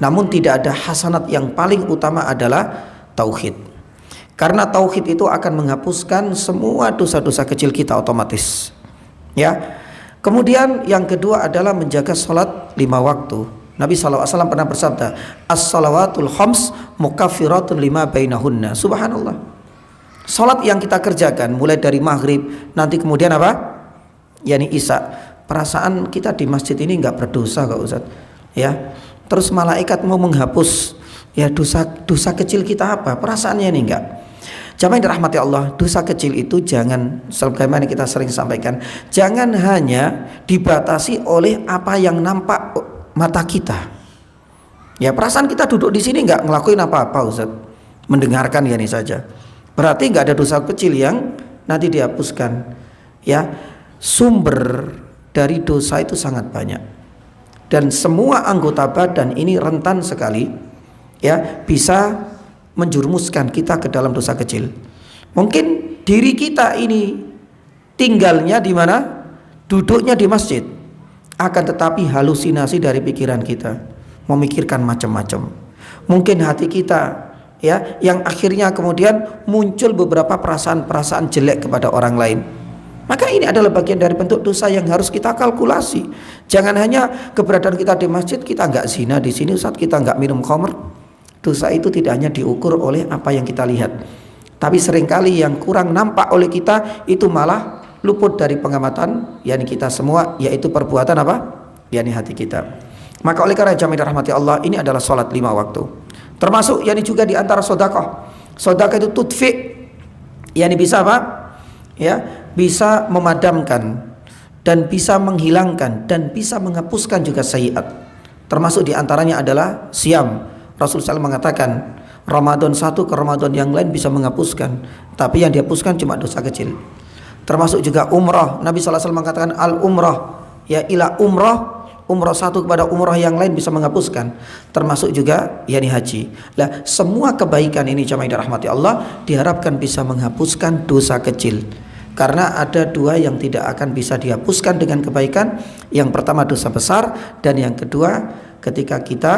Namun tidak ada hasanat yang paling utama adalah tauhid. Karena tauhid itu akan menghapuskan semua dosa-dosa kecil kita otomatis. Ya. Kemudian yang kedua adalah menjaga salat 5 waktu. Nabi SAW pernah bersabda, as-salawatul khams mukaffiratun lima bainahunna. Subhanallah. Salat yang kita kerjakan mulai dari maghrib, nanti kemudian apa? Yani isya. Perasaan kita di masjid ini enggak berdosa kok Ustaz. Ya. Terus malaikat mau menghapus ya dosa kecil kita apa? Perasaannya ini enggak. Jamaah yang dirahmati Allah, dosa kecil itu jangan, sebagaimana kita sering sampaikan, jangan hanya dibatasi oleh apa yang nampak mata kita. Ya, perasaan kita duduk di sini nggak ngelakuin apa-apa Ustaz, mendengarkan ya ini saja, berarti nggak ada dosa kecil yang nanti dihapuskan. Ya, sumber dari dosa itu sangat banyak dan semua anggota badan ini rentan sekali ya bisa menjerumuskan kita ke dalam dosa kecil. Mungkin diri kita ini tinggalnya di mana? Duduknya di masjid. Akan tetapi halusinasi dari pikiran kita memikirkan macam-macam. Mungkin hati kita ya yang akhirnya kemudian muncul beberapa perasaan-perasaan jelek kepada orang lain. Maka ini adalah bagian dari bentuk dosa yang harus kita kalkulasi. Jangan hanya keberadaan kita di masjid, kita enggak zina di sini Ustaz, kita enggak minum khamr. Dosa itu tidak hanya diukur oleh apa yang kita lihat, tapi seringkali yang kurang nampak oleh kita itu malah luput dari pengamatan yakni kita semua, yaitu perbuatan apa? Yakni hati kita. Maka oleh karena jamaah rahmati Allah, ini adalah salat 5 waktu. Termasuk yakni juga di antara sedekah. Sedekah itu tudfi, yakni bisa apa? Ya, bisa memadamkan dan bisa menghilangkan dan bisa menghapuskan juga sayiat. Termasuk di antaranya adalah siam. Rasulullah SAW mengatakan Ramadan satu ke Ramadan yang lain bisa menghapuskan, tapi yang dihapuskan cuma dosa kecil. Termasuk juga umrah. Nabi SAW mengatakan al-umrah ya ila umrah satu kepada umrah yang lain bisa menghapuskan. Termasuk juga yakni haji. Lah, semua kebaikan ini jamaah dirahmati Allah diharapkan bisa menghapuskan dosa kecil. Karena ada 2 yang tidak akan bisa dihapuskan dengan kebaikan. Yang pertama dosa besar, dan yang kedua ketika kita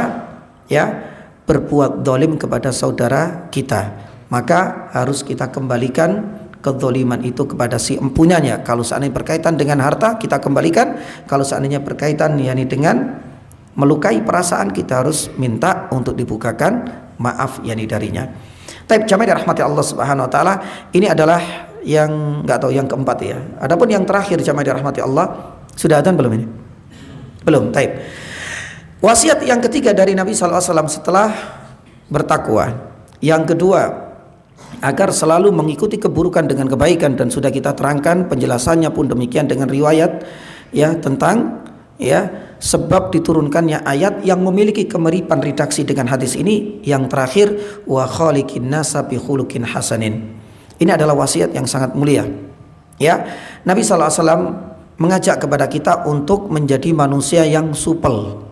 ya berbuat zalim kepada saudara kita, maka harus kita kembalikan kezaliman itu kepada si empunyanya. Kalau seandainya berkaitan dengan harta, kita kembalikan. Kalau seandainya berkaitan yakni dengan melukai perasaan, kita harus minta untuk dibukakan maaf yakni darinya. Tapi jamaah rahmati Allah Subhanahu wa taala, ini adalah yang enggak tahu yang keempat ya. Adapun yang terakhir jamaah rahmati Allah, sudah adzan belum ini? Belum. Baik. Wasiat yang ketiga dari Nabi SAW setelah bertakwa, yang kedua agar selalu mengikuti keburukan dengan kebaikan, dan sudah kita terangkan penjelasannya pun demikian dengan riwayat ya tentang ya sebab diturunkannya ayat yang memiliki kemiripan redaksi dengan hadis ini. Yang terakhir, wa khaliqin nasa bi khuluqin hasanin. Ini adalah wasiat yang sangat mulia Ya, Nabi SAW mengajak kepada kita untuk menjadi manusia yang supel,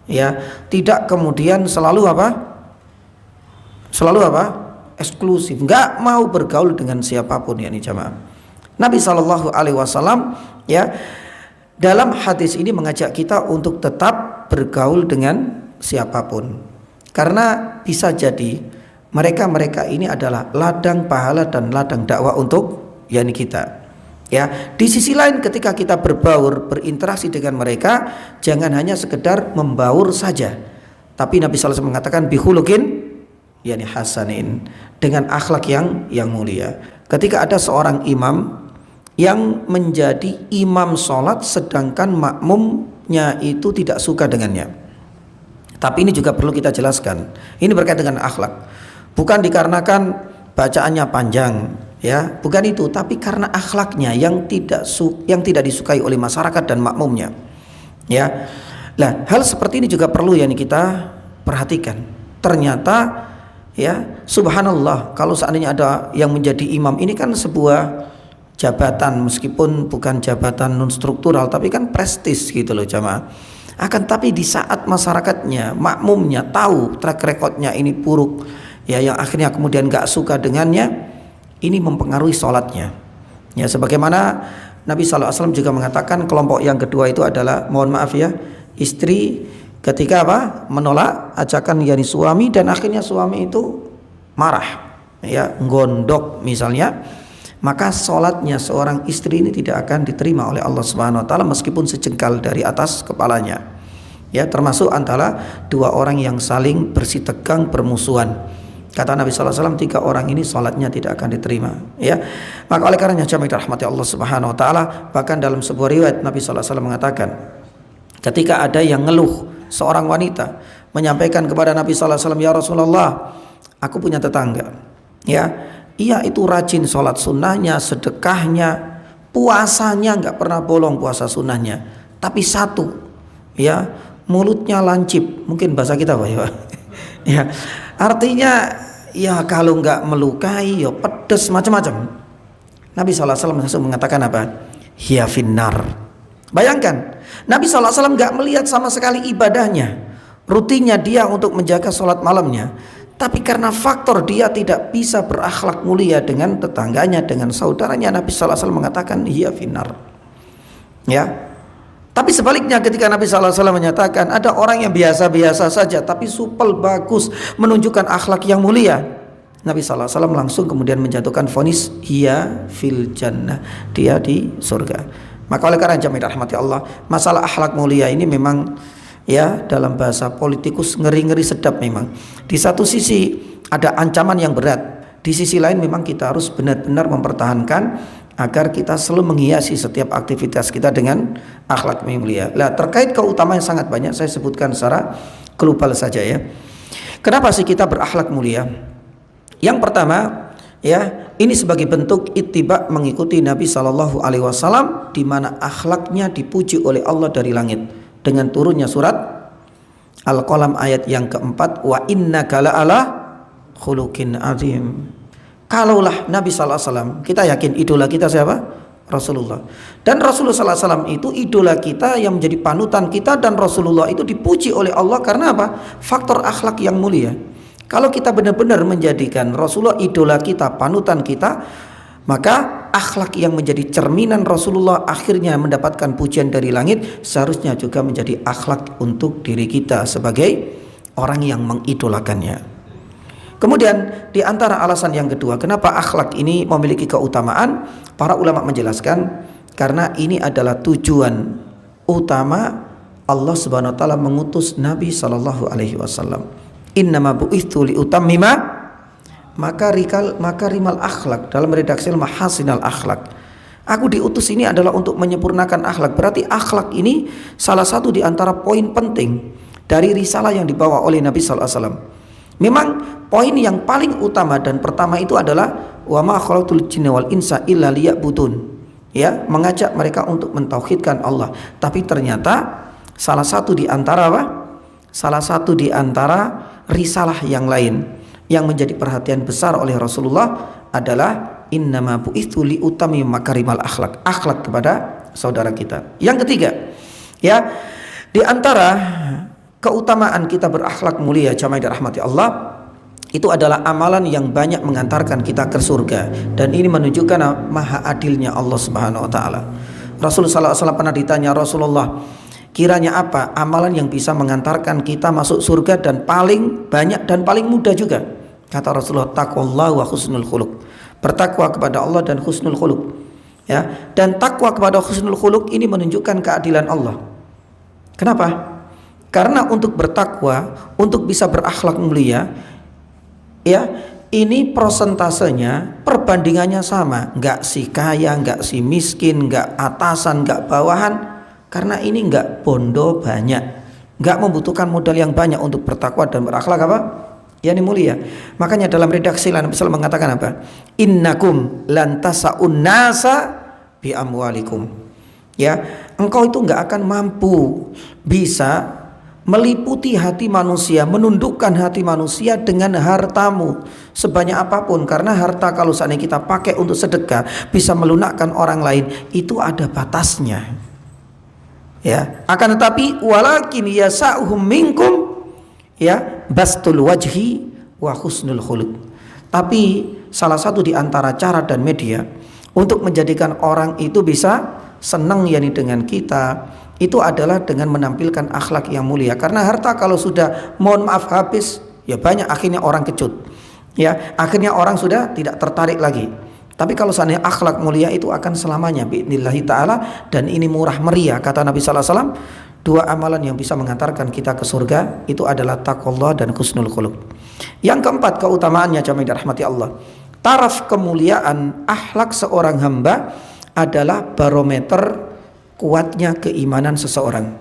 ya, tidak kemudian selalu eksklusif, nggak mau bergaul dengan siapapun, ya nih jamaah. Nabi SAW ya dalam hadis ini mengajak kita untuk tetap bergaul dengan siapapun, karena bisa jadi mereka ini adalah ladang pahala dan ladang dakwah untuk yakni kita. Ya, di sisi lain ketika kita berbaur, berinteraksi dengan mereka, jangan hanya sekedar membaur saja, tapi Nabi SAW mengatakan bihulukin, yakni hasanin, dengan akhlak yang mulia. Ketika ada seorang imam yang menjadi imam sholat sedangkan makmumnya itu tidak suka dengannya, tapi ini juga perlu kita jelaskan, ini berkaitan dengan akhlak, bukan dikarenakan bacaannya panjang, ya, bukan itu, tapi karena akhlaknya yang tidak disukai oleh masyarakat dan makmumnya, ya. Nah, hal seperti ini juga perlu yang kita perhatikan. Ternyata, ya, subhanallah, kalau seandainya ada yang menjadi imam, ini kan sebuah jabatan, meskipun bukan jabatan non struktural, tapi kan prestis gitu loh jamaah. Akan tapi di saat masyarakatnya, makmumnya tahu track recordnya ini buruk, ya, yang akhirnya kemudian gak suka dengannya, ini mempengaruhi sholatnya. Ya, sebagaimana Nabi SAW juga mengatakan kelompok yang kedua itu adalah, mohon maaf ya, istri ketika menolak ajakan yakni suami, dan akhirnya suami itu marah, ya, gondok misalnya, maka sholatnya seorang istri ini tidak akan diterima oleh Allah Subhanahu Wa Taala meskipun sejengkal dari atas kepalanya. Ya, termasuk antara dua orang yang saling bersitegang bermusuhan. Kata Nabi SAW, 3 orang ini sholatnya tidak akan diterima. Ya, maka oleh karenanya jamaah dirahmati Allah Subhanahu Wa Taala, bahkan dalam sebuah riwayat Nabi SAW mengatakan, ketika ada yang ngeluh, seorang wanita menyampaikan kepada Nabi SAW, ya Rasulullah, aku punya tetangga, ya, ia itu rajin sholat sunnahnya, sedekahnya, puasanya nggak pernah bolong puasa sunnahnya, tapi satu, ya, mulutnya lancip, mungkin bahasa kita Pak ya, ya, artinya ya kalau nggak melukai ya pedes macam-macam. Nabi SAW langsung mengatakan apa? Hiya finnar. Bayangkan, Nabi SAW nggak melihat sama sekali ibadahnya, rutinnya dia untuk menjaga sholat malamnya, tapi karena faktor dia tidak bisa berakhlak mulia dengan tetangganya, dengan saudaranya, Nabi SAW mengatakan hiya finnar. Ya. Tapi sebaliknya ketika Nabi SAW menyatakan ada orang yang biasa-biasa saja tapi supel bagus, menunjukkan akhlak yang mulia, Nabi SAW langsung kemudian menjatuhkan vonis hiya fil jannah, dia di surga. Maka oleh karena jamaah rahmati Allah, masalah akhlak mulia ini memang, ya, dalam bahasa politikus ngeri-ngeri sedap memang. Di satu sisi ada ancaman yang berat, di sisi lain memang kita harus benar-benar mempertahankan agar kita selalu menghiasi setiap aktivitas kita dengan akhlak mulia. Nah, terkait keutamaan yang sangat banyak, saya sebutkan secara global saja ya. Kenapa sih kita berakhlak mulia? Yang pertama, ya, ini sebagai bentuk ittiba, mengikuti Nabi SAW, di mana akhlaknya dipuji oleh Allah dari langit dengan turunnya surat Al-Qalam ayat yang keempat, wa innaka la'ala khuluqin azim. Kalaulah Nabi SAW, kita yakin idola kita siapa? Rasulullah. Dan Rasulullah SAW itu idola kita yang menjadi panutan kita, dan Rasulullah itu dipuji oleh Allah karena apa? Faktor akhlak yang mulia. Kalau kita benar-benar menjadikan Rasulullah idola kita, panutan kita, maka akhlak yang menjadi cerminan Rasulullah akhirnya mendapatkan pujian dari langit, seharusnya juga menjadi akhlak untuk diri kita sebagai orang yang mengidolakannya. Kemudian di antara alasan yang kedua, kenapa akhlak ini memiliki keutamaan, para ulama menjelaskan karena ini adalah tujuan utama Allah Subhanahu Wa Taala mengutus Nabi Sallallahu Alaihi Wasallam. Innama bu'ithu liutammima makarimal akhlak, dalam redaksi mahasinal akhlak. Aku diutus ini adalah untuk menyempurnakan akhlak. Berarti akhlak ini salah satu di antara poin penting dari risalah yang dibawa oleh Nabi Sallallahu Alaihi Wasallam. Memang poin yang paling utama dan pertama itu adalah wa ma khalaqtul jinna wal insa illa liya'budun, ya, mengajak mereka untuk mentauhidkan Allah. Tapi ternyata salah satu di antara risalah yang lain yang menjadi perhatian besar oleh Rasulullah adalah innama bu'itsu li utami makarimal akhlak. Akhlak kepada saudara kita. Yang ketiga, ya, di antara keutamaan kita berakhlak mulia jamaah dirahmati Allah, itu adalah amalan yang banyak mengantarkan kita ke surga, dan ini menunjukkan maha adilnya Allah Subhanahu wa taala. Rasulullah sallallahu alaihi wasallam pernah ditanya, Rasulullah, kiranya apa amalan yang bisa mengantarkan kita masuk surga dan paling banyak dan paling mudah juga? Kata Rasulullah, taqwallah wa husnul khuluq. Bertakwa kepada Allah dan husnul khuluq. Ya, dan takwa kepada husnul khuluq ini menunjukkan keadilan Allah. Kenapa? Karena untuk bertakwa, untuk bisa berakhlak mulia, ya, ini prosentasenya, perbandingannya sama, nggak si kaya, nggak si miskin, nggak atasan, nggak bawahan, karena ini nggak bondo banyak, nggak membutuhkan modal yang banyak untuk bertakwa dan berakhlak apa? Yani mulia. Makanya dalam redaksi Nabi SAW mengatakan apa? Innakum lantasa'un nasa bi amwalikum. Ya, engkau itu nggak akan mampu bisa meliputi hati manusia, menundukkan hati manusia dengan hartamu sebanyak apapun, karena harta kalau seandainya kita pakai untuk sedekah bisa melunakkan orang lain, itu ada batasnya. Ya, akan tetapi walakin yasa'uhum minkum, ya, bastul wajhi wa husnul khuluq. Tapi salah satu di antara cara dan media untuk menjadikan orang itu bisa senang yani dengan kita, itu adalah dengan menampilkan akhlak yang mulia. Karena harta kalau sudah mohon maaf habis, ya banyak akhirnya orang kecut, ya akhirnya orang sudah tidak tertarik lagi. Tapi kalau seandainya akhlak mulia itu akan selamanya biidznillah taala, dan ini murah meriah. Kata Nabi sallallahu alaihi wasallam, dua amalan yang bisa mengantarkan kita ke surga itu adalah taqwallah dan husnul khuluq. Yang keempat keutamaannya jamaah dirahmati Allah, taraf kemuliaan akhlak seorang hamba adalah barometer kuatnya keimanan seseorang.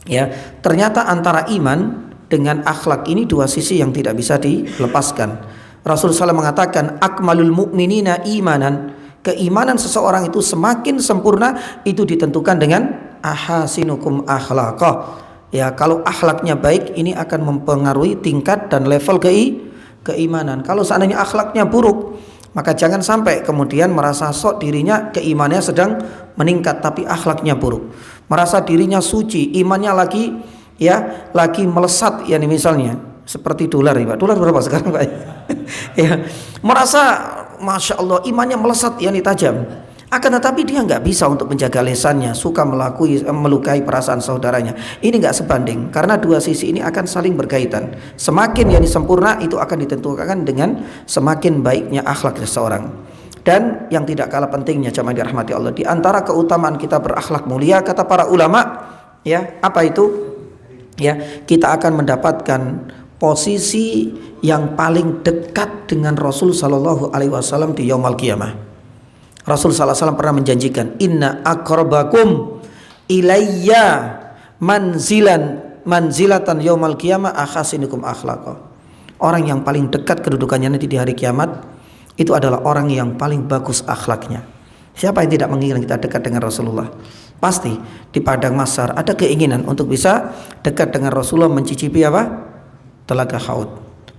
Ya, ternyata antara iman dengan akhlak ini dua sisi yang tidak bisa dilepaskan. Rasulullah SAW mengatakan, akmalul mu'minina imanan, keimanan seseorang itu semakin sempurna itu ditentukan dengan ahasinukum akhlaqah. Ya, kalau akhlaknya baik ini akan mempengaruhi tingkat dan level keimanan. Kalau seandainya akhlaknya buruk, maka jangan sampai kemudian merasa sok dirinya keimanannya sedang meningkat tapi akhlaknya buruk. Merasa dirinya suci, imannya lagi melesat, ya misalnya seperti dolar ya Pak. Dolar berapa sekarang Pak? Ya, merasa Masya Allah imannya melesat, tajam. Akan tetapi dia nggak bisa untuk menjaga lesannya, suka melukai perasaan saudaranya. Ini nggak sebanding, karena dua sisi ini akan saling berkaitan. Semakin sempurna itu akan ditentukan dengan semakin baiknya akhlak seseorang. Dan yang tidak kalah pentingnya jamaah dirahmati Allah, di antara keutamaan kita berakhlak mulia, kata para ulama, ya apa itu? Ya, kita akan mendapatkan posisi yang paling dekat dengan Rasul Sallallahu Alaihi Wasallam di Yaumul Qiyamah. Rasul sallallahu alaihi wasallam pernah menjanjikan, inna aqrabakum ilayya manzilatan yaumal qiyamah akhasinukum akhlaqa. Orang yang paling dekat kedudukannya nanti di hari kiamat itu adalah orang yang paling bagus akhlaknya. Siapa yang tidak menginginkan kita dekat dengan Rasulullah? Pasti di padang mahsyar ada keinginan untuk bisa dekat dengan Rasulullah, mencicipi apa? Telaga Haud.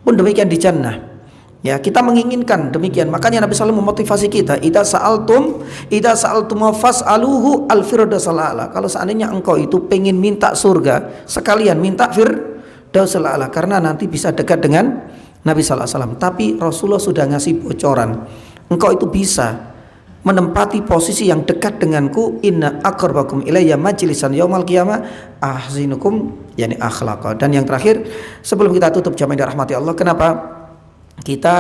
Pun demikian di jannah. Ya, kita menginginkan demikian. Makanya Nabi selalu memotivasi kita, idza sa'altum fas'aluhu al-firdausul a'la. Kalau seandainya engkau itu pengen minta surga, sekalian minta firdausul a'la, karena nanti bisa dekat dengan Nabi sallallahu alaihi wasallam. Tapi Rasulullah sudah ngasih bocoran, engkau itu bisa menempati posisi yang dekat denganku, inna aqrabakum ilayya majlisan yaumal qiyamah ahsinukum akhlaqa. Dan yang terakhir sebelum kita tutup jamaah dirahmati Allah, kenapa kita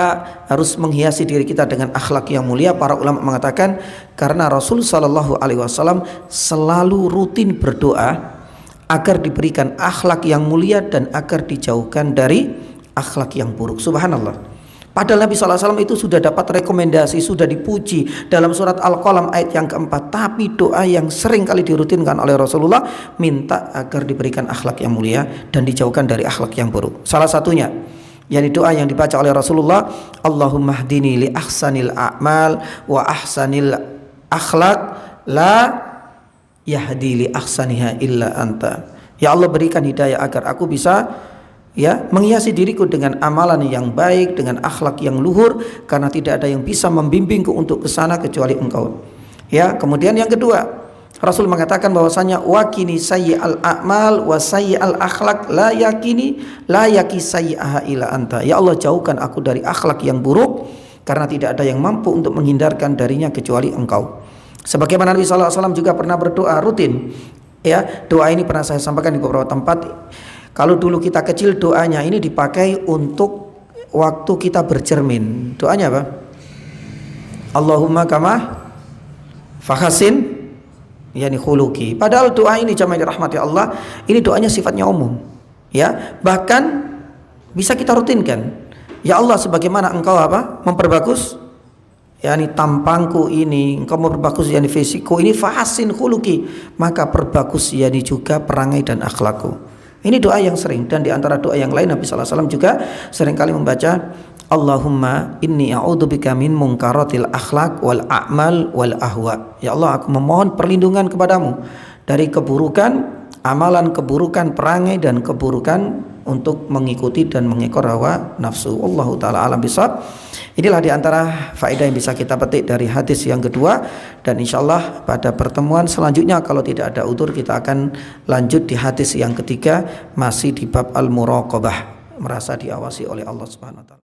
harus menghiasi diri kita dengan akhlak yang mulia? Para ulama mengatakan karena Rasul sallallahu alaihi wasallam selalu rutin berdoa agar diberikan akhlak yang mulia dan agar dijauhkan dari akhlak yang buruk. Subhanallah. Padahal Nabi sallallahu alaihi wasallam itu sudah dapat rekomendasi, sudah dipuji dalam surat Al-Qalam ayat yang keempat, tapi doa yang sering kali dirutinkan oleh Rasulullah minta agar diberikan akhlak yang mulia dan dijauhkan dari akhlak yang buruk. Salah satunya doa yang dibaca oleh Rasulullah, Allahumma hdini li ahsanil a'mal wa ahsanil akhlaq la yahdi li ahsaniha illa anta. Ya Allah, berikan hidayah agar aku bisa ya, menghiasi diriku dengan amalan yang baik, dengan akhlak yang luhur, karena tidak ada yang bisa membimbingku untuk ke sana kecuali Engkau. Ya, kemudian yang kedua, Rasul mengatakan bahwasanya wakini sayyi'al a'mal wa sayyi'al akhlak la yaki sayyi'aha ila anta. Ya Allah, jauhkan aku dari akhlak yang buruk, karena tidak ada yang mampu untuk menghindarkan darinya kecuali Engkau. Sebagaimana Nabi sallallahu alaihi wasallam juga pernah berdoa rutin. Ya, doa ini pernah saya sampaikan di beberapa tempat. Kalau dulu kita kecil, doanya ini dipakai untuk waktu kita bercermin. Doanya apa? Allahumma kama fahasin yani khuluqi. Padahal doa ini jamaah dirahmati Allah, ini doanya sifatnya umum. Ya, bahkan bisa kita rutinkan. Ya Allah, sebagaimana Engkau apa? Memperbagus yakni tampangku ini, Engkau memperbagus yakni fisikku ini, fahasin khuluqi, maka perbagus yakni juga perangai dan akhlakku. Ini doa yang sering, dan di antara doa yang lain Nabi sallallahu alaihi wasallam juga seringkali membaca Allahumma inni a'udzubika min munkaratil akhlak wal a'mal wal ahwa. Ya Allah, aku memohon perlindungan kepadamu dari keburukan amalan, keburukan perangai, dan keburukan untuk mengikuti dan mengekor hawa nafsu. Wallahu taala alam bisawab. Inilah di antara faedah yang bisa kita petik dari hadis yang kedua, dan insyaallah pada pertemuan selanjutnya kalau tidak ada udzur kita akan lanjut di hadis yang ketiga, masih di bab al-muraqabah, merasa diawasi oleh Allah Subhanahu wa taala.